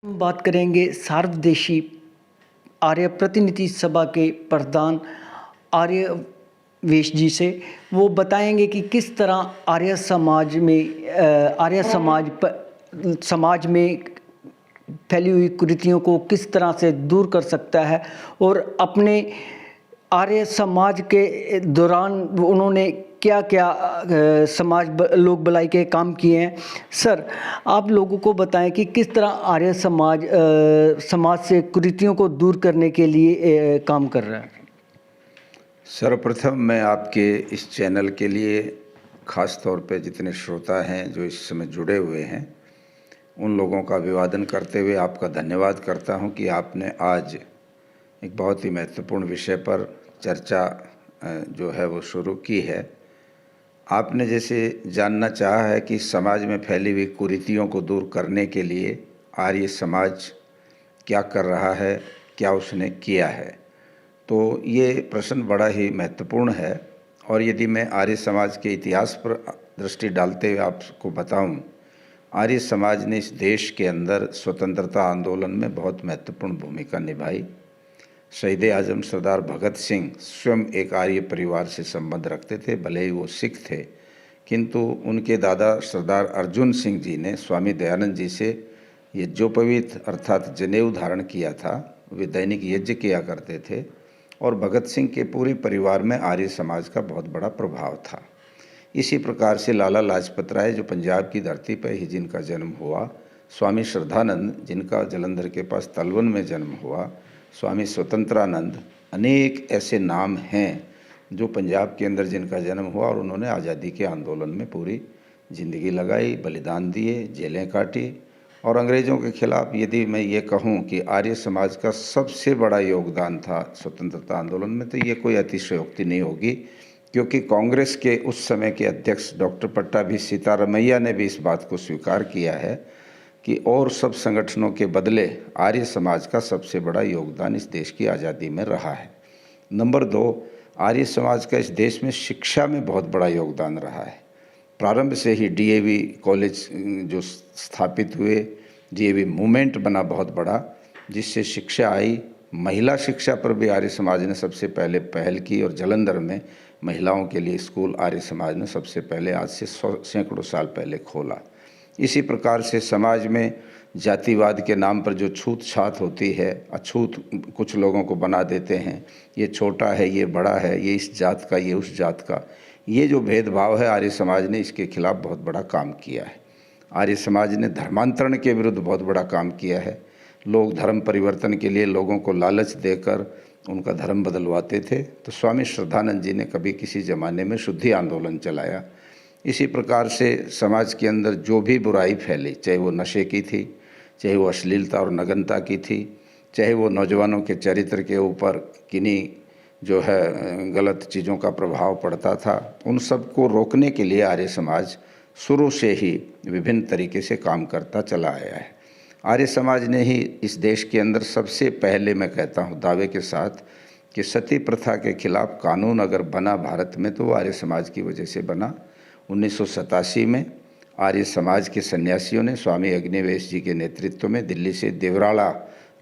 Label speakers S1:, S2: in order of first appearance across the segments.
S1: हम बात करेंगे सार्वदेशी आर्य प्रतिनिधि सभा के प्रधान आर्य वेश जी से। वो बताएंगे कि किस तरह आर्य समाज में समाज में फैली हुई कुरीतियों को किस तरह से दूर कर सकता है और अपने आर्य समाज के दौरान उन्होंने क्या क्या लोक भलाई के काम किए हैं। सर, आप लोगों को बताएं कि किस तरह आर्य समाज से कुरीतियों को दूर करने के लिए काम कर रहा है।
S2: सर्वप्रथम मैं आपके इस चैनल के लिए ख़ास तौर पे जितने श्रोता हैं जो इस समय जुड़े हुए हैं उन लोगों का अभिवादन करते हुए आपका धन्यवाद करता हूं कि आपने आज एक बहुत ही महत्वपूर्ण विषय पर चर्चा जो है वो शुरू की है। आपने जैसे जानना चाहा है कि समाज में फैली हुई कुरीतियों को दूर करने के लिए आर्य समाज क्या कर रहा है, क्या उसने किया है, तो ये प्रश्न बड़ा ही महत्वपूर्ण है। और यदि मैं आर्य समाज के इतिहास पर दृष्टि डालते हुए आपको बताऊं, आर्य समाज ने इस देश के अंदर स्वतंत्रता आंदोलन में बहुत महत्वपूर्ण भूमिका निभाई। शहीद आजम सरदार भगत सिंह स्वयं एक आर्य परिवार से संबंध रखते थे, भले ही वो सिख थे, किंतु उनके दादा सरदार अर्जुन सिंह जी ने स्वामी दयानंद जी से यज्ञोपवीत अर्थात जनेऊ धारण किया था। वे दैनिक यज्ञ किया करते थे और भगत सिंह के पूरे परिवार में आर्य समाज का बहुत बड़ा प्रभाव था। इसी प्रकार से लाला लाजपत राय जो पंजाब की धरती पर ही जिनका जन्म हुआ, स्वामी श्रद्धानंद जिनका जलंधर के पास तलवन में जन्म हुआ, स्वामी स्वतंत्रानंद, अनेक ऐसे नाम हैं जो पंजाब के अंदर जिनका जन्म हुआ और उन्होंने आज़ादी के आंदोलन में पूरी ज़िंदगी लगाई, बलिदान दिए, जेलें काटी। और अंग्रेज़ों के ख़िलाफ़ यदि मैं ये कहूँ कि आर्य समाज का सबसे बड़ा योगदान था स्वतंत्रता आंदोलन में, तो ये कोई अतिशयोक्ति नहीं होगी, क्योंकि कांग्रेस के उस समय के अध्यक्ष डॉक्टर पट्टाभी सीतारमैया ने भी इस बात को स्वीकार किया है कि और सब संगठनों के बदले आर्य समाज का सबसे बड़ा योगदान इस देश की आज़ादी में रहा है। नंबर 2, आर्य समाज का इस देश में शिक्षा में बहुत बड़ा योगदान रहा है। प्रारंभ से ही डीएवी कॉलेज जो स्थापित हुए, डीएवी मूवमेंट बना बहुत बड़ा, जिससे शिक्षा आई। महिला शिक्षा पर भी आर्य समाज ने सबसे पहले पहल की और जलंधर में महिलाओं के लिए स्कूल आर्य समाज ने सबसे पहले आज से सैकड़ों साल पहले खोला। इसी प्रकार से समाज में जातिवाद के नाम पर जो छूत छात होती है, अछूत कुछ लोगों को बना देते हैं, ये छोटा है, ये बड़ा है, ये इस जात का, ये उस जात का, ये जो भेदभाव है आर्य समाज ने इसके खिलाफ बहुत बड़ा काम किया है। आर्य समाज ने धर्मांतरण के विरुद्ध बहुत बड़ा काम किया है। लोग धर्म परिवर्तन के लिए लोगों को लालच देकर उनका धर्म बदलवाते थे, तो स्वामी श्रद्धानंद जी ने कभी किसी ज़माने में शुद्धि आंदोलन चलाया। इसी प्रकार से समाज के अंदर जो भी बुराई फैली, चाहे वो नशे की थी, चाहे वो अश्लीलता और नग्नता की थी, चाहे वो नौजवानों के चरित्र के ऊपर किन्हीं जो है गलत चीज़ों का प्रभाव पड़ता था, उन सब को रोकने के लिए आर्य समाज शुरू से ही विभिन्न तरीके से काम करता चला आया है। आर्य समाज ने ही इस देश के अंदर सबसे पहले, मैं कहता हूँ दावे के साथ, कि सती प्रथा के खिलाफ कानून अगर बना भारत में तो वो आर्य समाज की वजह से बना। 1987 में आर्य समाज के सन्यासियों ने स्वामी अग्निवेश जी के नेतृत्व में दिल्ली से देवराला,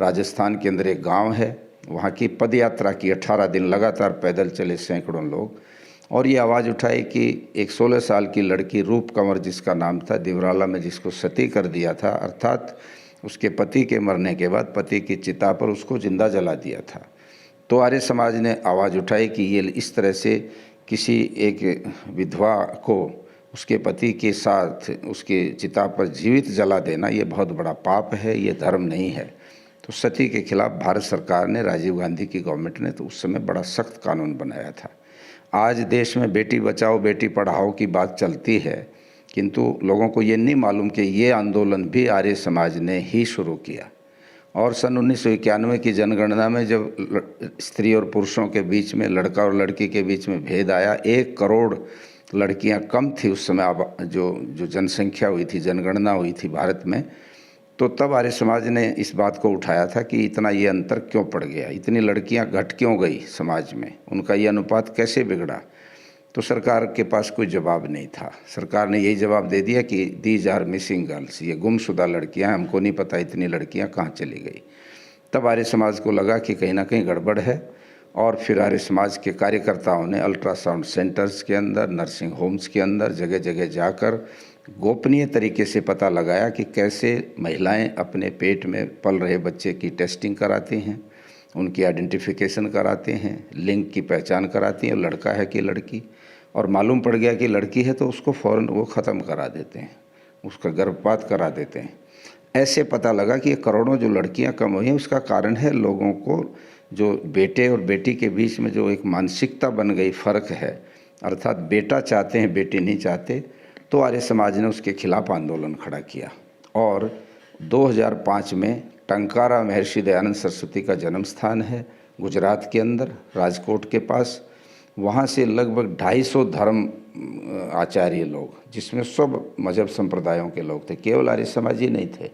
S2: राजस्थान के अंदर एक गांव है, वहाँ की पद यात्रा की। 18 दिन लगातार पैदल चले सैकड़ों लोग, और ये आवाज़ उठाई कि एक 16 साल की लड़की रूप कंवर जिसका नाम था, देवराला में जिसको सती कर दिया था, अर्थात उसके पति के मरने के बाद पति की चिता पर उसको जिंदा जला दिया था। तो आर्य समाज ने आवाज़ उठाई कि ये इस तरह से किसी एक विधवा को उसके पति के साथ उसके चिता पर जीवित जला देना ये बहुत बड़ा पाप है, ये धर्म नहीं है। तो सती के खिलाफ भारत सरकार ने, राजीव गांधी की गवर्नमेंट ने, तो उस समय बड़ा सख्त कानून बनाया था। आज देश में बेटी बचाओ बेटी पढ़ाओ की बात चलती है, किंतु लोगों को ये नहीं मालूम कि ये आंदोलन भी आर्य समाज ने ही शुरू किया। और सन 1991 की जनगणना में जब स्त्री और पुरुषों के बीच में, लड़का और लड़की के बीच में भेद आया, 1 करोड़ लड़कियां कम थी उस समय जो जनसंख्या हुई थी, जनगणना हुई थी भारत में, तो तब आर्य समाज ने इस बात को उठाया था कि इतना ये अंतर क्यों पड़ गया, इतनी लड़कियां घट क्यों गई समाज में, उनका ये अनुपात कैसे बिगड़ा। तो सरकार के पास कोई जवाब नहीं था। सरकार ने यही जवाब दे दिया कि दीज आर मिसिंग गर्ल्स, ये गुमशुदा लड़कियां, हमको नहीं पता इतनी लड़कियां कहाँ चली गई। तब आर्य समाज को लगा कि कहीं ना कहीं गड़बड़ है, और फिर आर्य समाज के कार्यकर्ताओं ने अल्ट्रासाउंड सेंटर्स के अंदर, नर्सिंग होम्स के अंदर जगह जगह जाकर गोपनीय तरीके से पता लगाया कि कैसे महिलाएं अपने पेट में पल रहे बच्चे की टेस्टिंग कराती हैं, उनकी आइडेंटिफिकेशन कराते हैं, लिंग की पहचान कराती हैं, लड़का है कि लड़की, और मालूम पड़ गया कि लड़की है तो उसको फ़ौरन वो ख़त्म करा देते हैं, उसका गर्भपात करा देते हैं। ऐसे पता लगा कि ये करोड़ों जो लड़कियां कम हुई हैं उसका कारण है लोगों को जो बेटे और बेटी के बीच में जो एक मानसिकता बन गई, फ़र्क है, अर्थात बेटा चाहते हैं बेटी नहीं चाहते। तो आर्य समाज ने उसके खिलाफ आंदोलन खड़ा किया, और 2005 में टंकारा महर्षि दयानंद सरस्वती का जन्म स्थान है गुजरात के अंदर, राजकोट के पास। वहाँ से लगभग 250 धर्म आचार्य लोग, जिसमें सब मजहब संप्रदायों के लोग थे, केवल आर्य समाज ही नहीं थे,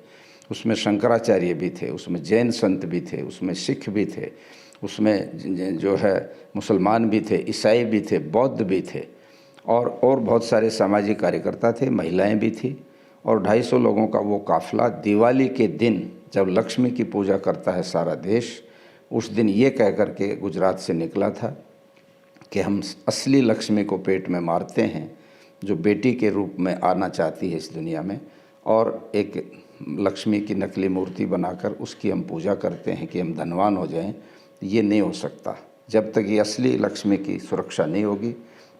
S2: उसमें शंकराचार्य भी थे, उसमें जैन संत भी थे, उसमें सिख भी थे, उसमें जो है मुसलमान भी थे, ईसाई भी थे, बौद्ध भी थे, और बहुत सारे सामाजिक कार्यकर्ता थे, महिलाएं भी थी। और 250 लोगों का वो काफ़िला दिवाली के दिन, जब लक्ष्मी की पूजा करता है सारा देश, उस दिन ये कह कर के गुजरात से निकला था कि हम असली लक्ष्मी को पेट में मारते हैं, जो बेटी के रूप में आना चाहती है इस दुनिया में, और एक लक्ष्मी की नकली मूर्ति बनाकर उसकी हम पूजा करते हैं कि हम धनवान हो जाएं। ये नहीं हो सकता। जब तक ये असली लक्ष्मी की सुरक्षा नहीं होगी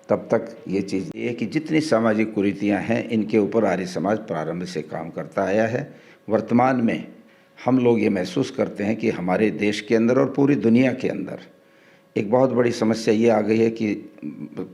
S2: तब तक ये चीज़ ये है कि जितनी सामाजिक कुरीतियाँ हैं इनके ऊपर आर्य समाज प्रारंभ से काम करता आया है। वर्तमान में हम लोग ये महसूस करते हैं कि हमारे देश के अंदर और पूरी दुनिया के अंदर एक बहुत बड़ी समस्या ये आ गई है कि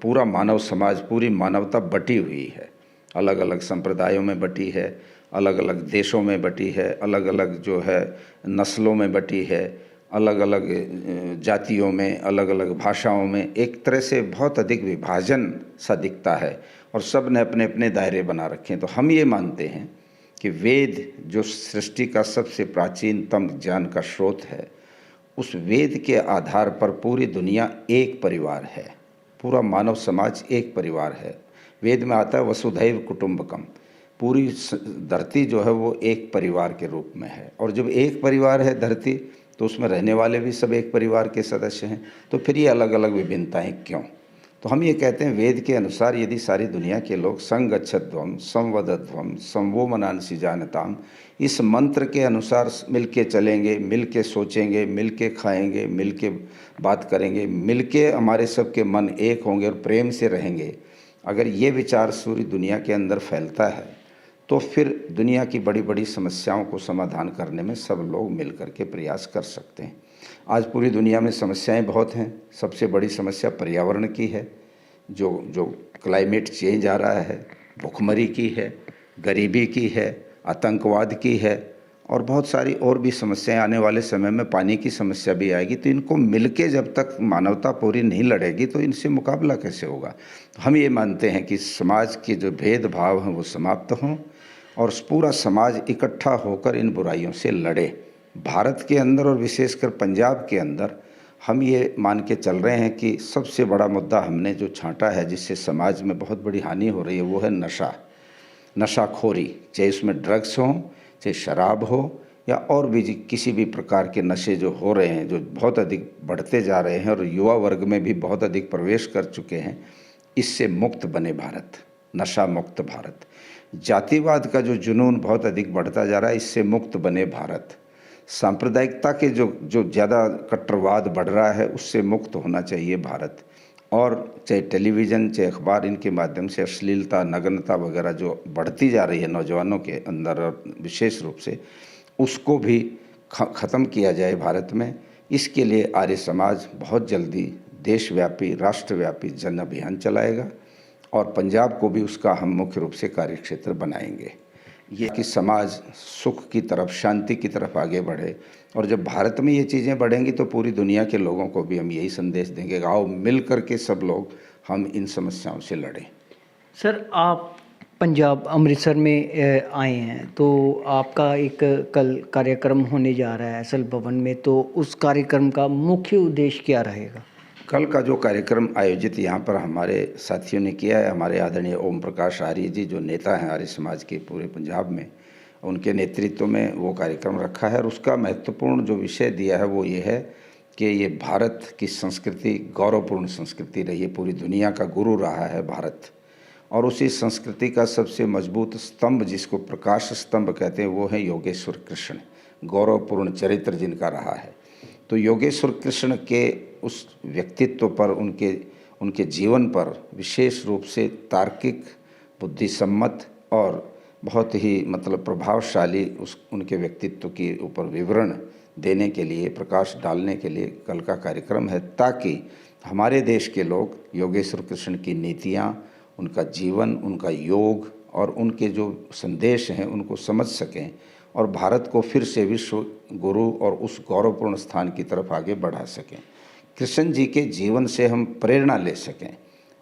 S2: पूरा मानव समाज, पूरी मानवता बटी हुई है, अलग अलग संप्रदायों में बटी है, अलग अलग देशों में बटी है, अलग अलग जो है नस्लों में बटी है, अलग अलग जातियों में, अलग अलग भाषाओं में, एक तरह से बहुत अधिक विभाजन सा दिखता है, और सब ने अपने अपने दायरे बना रखे हैं। तो हम ये मानते हैं कि वेद जो सृष्टि का सबसे प्राचीनतम ज्ञान का स्रोत है, उस वेद के आधार पर पूरी दुनिया एक परिवार है, पूरा मानव समाज एक परिवार है। वेद में आता है वसुधैव कुटुंबकम, पूरी धरती जो है वो एक परिवार के रूप में है, और जब एक परिवार है धरती तो उसमें रहने वाले भी सब एक परिवार के सदस्य हैं। तो फिर ये अलग अलग विभिन्नताएं क्यों? तो हम ये कहते हैं वेद के अनुसार यदि सारी दुनिया के लोग संगच्छध्वम संवदध्वम संवोमनांसि जानताम, इस मंत्र के अनुसार मिल के चलेंगे, मिल के सोचेंगे, मिल के खाएंगे, मिल के बात करेंगे, मिल के हमारे सबके मन एक होंगे और प्रेम से रहेंगे, अगर ये विचार पूरी दुनिया के अंदर फैलता है तो फिर दुनिया की बड़ी बड़ी समस्याओं को समाधान करने में सब लोग मिल कर के प्रयास कर सकते हैं। आज पूरी दुनिया में समस्याएं बहुत हैं। सबसे बड़ी समस्या पर्यावरण की है, जो क्लाइमेट चेंज आ रहा है, भुखमरी की है, गरीबी की है, आतंकवाद की है, और बहुत सारी और भी समस्याएं आने वाले समय में पानी की समस्या भी आएगी। तो इनको मिलके जब तक मानवता पूरी नहीं लड़ेगी तो इनसे मुकाबला कैसे होगा? तो हम ये मानते हैं कि समाज के जो भेदभाव हैं वो समाप्त हों और पूरा समाज इकट्ठा होकर इन बुराइयों से लड़े। भारत के अंदर और विशेषकर पंजाब के अंदर हम ये मान के चल रहे हैं कि सबसे बड़ा मुद्दा हमने जो छांटा है जिससे समाज में बहुत बड़ी हानि हो रही है वो है नशाखोरी, चाहे उसमें ड्रग्स हों, चाहे शराब हो, या और भी किसी भी प्रकार के नशे जो हो रहे हैं, जो बहुत अधिक बढ़ते जा रहे हैं और युवा वर्ग में भी बहुत अधिक प्रवेश कर चुके हैं। इससे मुक्त बने भारत, नशा मुक्त भारत। जातिवाद का जो जुनून बहुत अधिक बढ़ता जा रहा है, इससे मुक्त बने भारत। सांप्रदायिकता के जो ज़्यादा कट्टरवाद बढ़ रहा है उससे मुक्त होना चाहिए भारत। और चाहे टेलीविज़न, चाहे अखबार, इनके माध्यम से अश्लीलता, नग्नता वगैरह जो बढ़ती जा रही है नौजवानों के अंदर और विशेष रूप से, उसको भी ख़त्म किया जाए भारत में। इसके लिए आर्य समाज बहुत जल्दी देशव्यापी, राष्ट्रव्यापी जन अभियान चलाएगा और पंजाब को भी उसका हम मुख्य रूप से कार्यक्षेत्र बनाएंगे। ये कि समाज सुख की तरफ, शांति की तरफ आगे बढ़े, और जब भारत में ये चीज़ें बढ़ेंगी तो पूरी दुनिया के लोगों को भी हम यही संदेश देंगे कि आओ मिल कर के सब लोग हम इन समस्याओं से लड़ें।
S1: सर, आप पंजाब अमृतसर में आए हैं, तो आपका एक कल कार्यक्रम होने जा रहा है असल भवन में, तो उस कार्यक्रम का मुख्य उद्देश्य क्या रहेगा?
S2: कल का जो कार्यक्रम आयोजित यहाँ पर हमारे साथियों ने किया है, हमारे आदरणीय ओम प्रकाश आर्य जी जो नेता हैं आर्य समाज के पूरे पंजाब में, उनके नेतृत्व में वो कार्यक्रम रखा है। और उसका महत्वपूर्ण जो विषय दिया है वो ये है कि ये भारत की संस्कृति गौरवपूर्ण संस्कृति रही है, पूरी दुनिया का गुरु रहा है भारत। और उसी संस्कृति का सबसे मजबूत स्तंभ, जिसको प्रकाश स्तंभ कहते हैं, वो है योगेश्वर कृष्ण, गौरवपूर्ण चरित्र जिनका रहा है। तो योगेश्वर कृष्ण के उस व्यक्तित्व पर, उनके जीवन पर विशेष रूप से तार्किक, बुद्धिसम्मत और बहुत ही प्रभावशाली उनके व्यक्तित्व के ऊपर विवरण देने के लिए, प्रकाश डालने के लिए कल का कार्यक्रम है, ताकि हमारे देश के लोग योगेश्वर कृष्ण की नीतियाँ, उनका जीवन, उनका योग और उनके जो संदेश हैं उनको समझ सकें और भारत को फिर से विश्व गुरु और उस गौरवपूर्ण स्थान की तरफ आगे बढ़ा सकें। कृष्ण जी के जीवन से हम प्रेरणा ले सकें।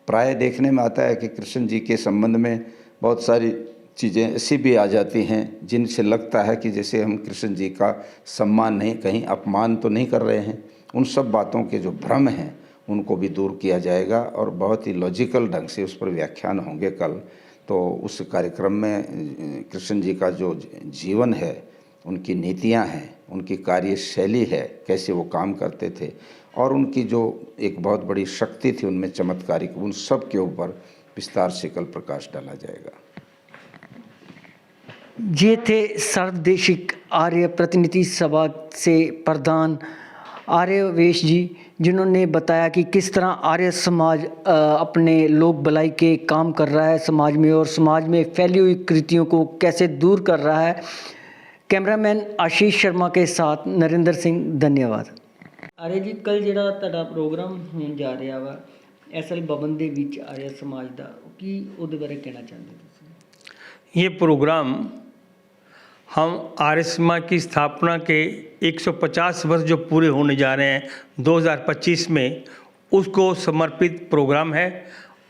S2: प्राय देखने में आता है कि कृष्ण जी के संबंध में बहुत सारी चीज़ें ऐसी भी आ जाती हैं जिनसे लगता है कि जैसे हम कृष्ण जी का सम्मान नहीं, कहीं अपमान तो नहीं कर रहे हैं। उन सब बातों के जो भ्रम हैं उनको भी दूर किया जाएगा और बहुत ही लॉजिकल ढंग से उस पर व्याख्यान होंगे कल। तो उस कार्यक्रम में कृष्ण जी का जो जीवन है, उनकी नीतियां हैं, उनकी कार्यशैली है, कैसे वो काम करते थे और उनकी जो एक बहुत बड़ी शक्ति थी उनमें चमत्कारिक, उन सब के ऊपर विस्तार से कल प्रकाश डाला जाएगा।
S1: ये थे सर्वदेशिक आर्य प्रतिनिधि सभा से प्रधान आर्यवेश जी, जिन्होंने बताया कि किस तरह आर्य समाज अपने लोक भलाई के काम कर रहा है समाज में और समाज में फैली हुई कृतियों को कैसे दूर कर रहा है। कैमरामैन आशीष शर्मा के साथ नरेंद्र सिंह, धन्यवाद। आर्य जी, कल ਜਿਹੜਾ ਤੁਹਾਡਾ ਪ੍ਰੋਗਰਾਮ ਹੋਣ ਜਾ ਰਿਹਾ ਵਾ ਐਸਐਲ ਭਵਨ ਦੇ ਵਿੱਚ ਆर्य समाज ਦਾ, ਕੀ ਉਹਦੇ ਬਾਰੇ ਕਹਿਣਾ ਚਾਹੁੰਦੇ ਤੁਸੀਂ?
S3: ये प्रोग्राम हम आर्य समाज की स्थापना के 150 वर्ष जो पूरे होने जा रहे हैं 2025 में, उसको समर्पित प्रोग्राम है।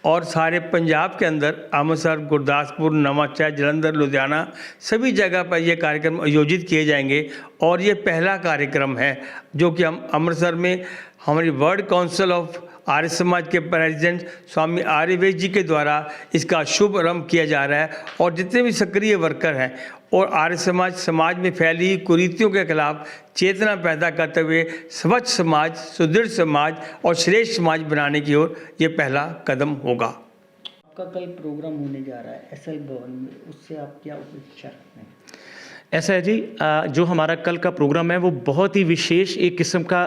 S3: और सारे पंजाब के अंदर अमृतसर, गुरदासपुर, नवांशहर, जलंधर, लुधियाना सभी जगह पर ये कार्यक्रम आयोजित किए जाएंगे। और ये पहला कार्यक्रम है जो कि हम अमृतसर में हमारी world council of Arya Samaj के प्रेसिडेंट स्वामी आर्यवेश जी के द्वारा इसका शुभारंभ किया जा रहा है। और जितने भी सक्रिय वर्कर हैं और आर्य समाज में फैली कुरीतियों के खिलाफ चेतना पैदा करते हुए स्वच्छ समाज, सुदृढ़ समाज और श्रेष्ठ समाज बनाने की ओर ये पहला कदम होगा।
S1: आपका कल प्रोग्राम होने जा रहा है एसएल भवन में, उससे आप क्या अपेक्षा रखते हैं?
S4: ऐसा है जी, जो हमारा कल का प्रोग्राम है वो बहुत ही विशेष एक किस्म का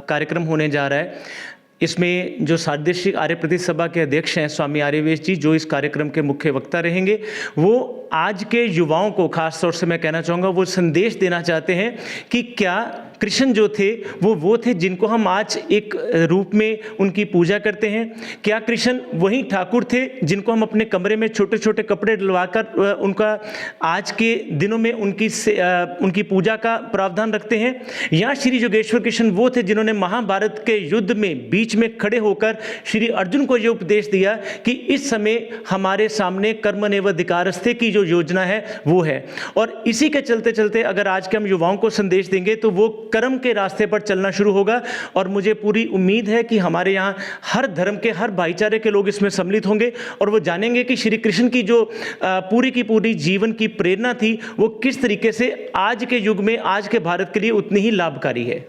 S4: कार्यक्रम होने जा रहा है। इसमें जो सर्वदेशिक आर्य प्रतिनिधि सभा के अध्यक्ष हैं स्वामी आर्यवेश जी, जो इस कार्यक्रम के मुख्य वक्ता रहेंगे, वो आज के युवाओं को खास तौर से मैं कहना चाहूँगा, वो संदेश देना चाहते हैं कि क्या कृष्ण जो थे वो थे जिनको हम आज एक रूप में उनकी पूजा करते हैं। क्या कृष्ण वही ठाकुर थे जिनको हम अपने कमरे में छोटे छोटे कपड़े डलवाकर उनका आज के दिनों में उनकी पूजा का प्रावधान रखते हैं। या श्री योगेश्वर कृष्ण वो थे जिन्होंने महाभारत के युद्ध में बीच में खड़े होकर श्री अर्जुन को ये उपदेश दिया कि इस समय हमारे सामने कर्मण्येव अधिकारस्ते की जो योजना है वो है। और इसी के चलते चलते अगर आज के हम युवाओं को संदेश देंगे तो वो कर्म के रास्ते पर चलना शुरू होगा। और मुझे पूरी उम्मीद है कि हमारे यहाँ हर धर्म के, हर भाईचारे के लोग इसमें सम्मिलित होंगे और वो जानेंगे कि श्री कृष्ण की जो पूरी की पूरी जीवन की प्रेरणा थी वो किस तरीके से आज के युग में, आज के भारत के लिए उतनी ही लाभकारी है।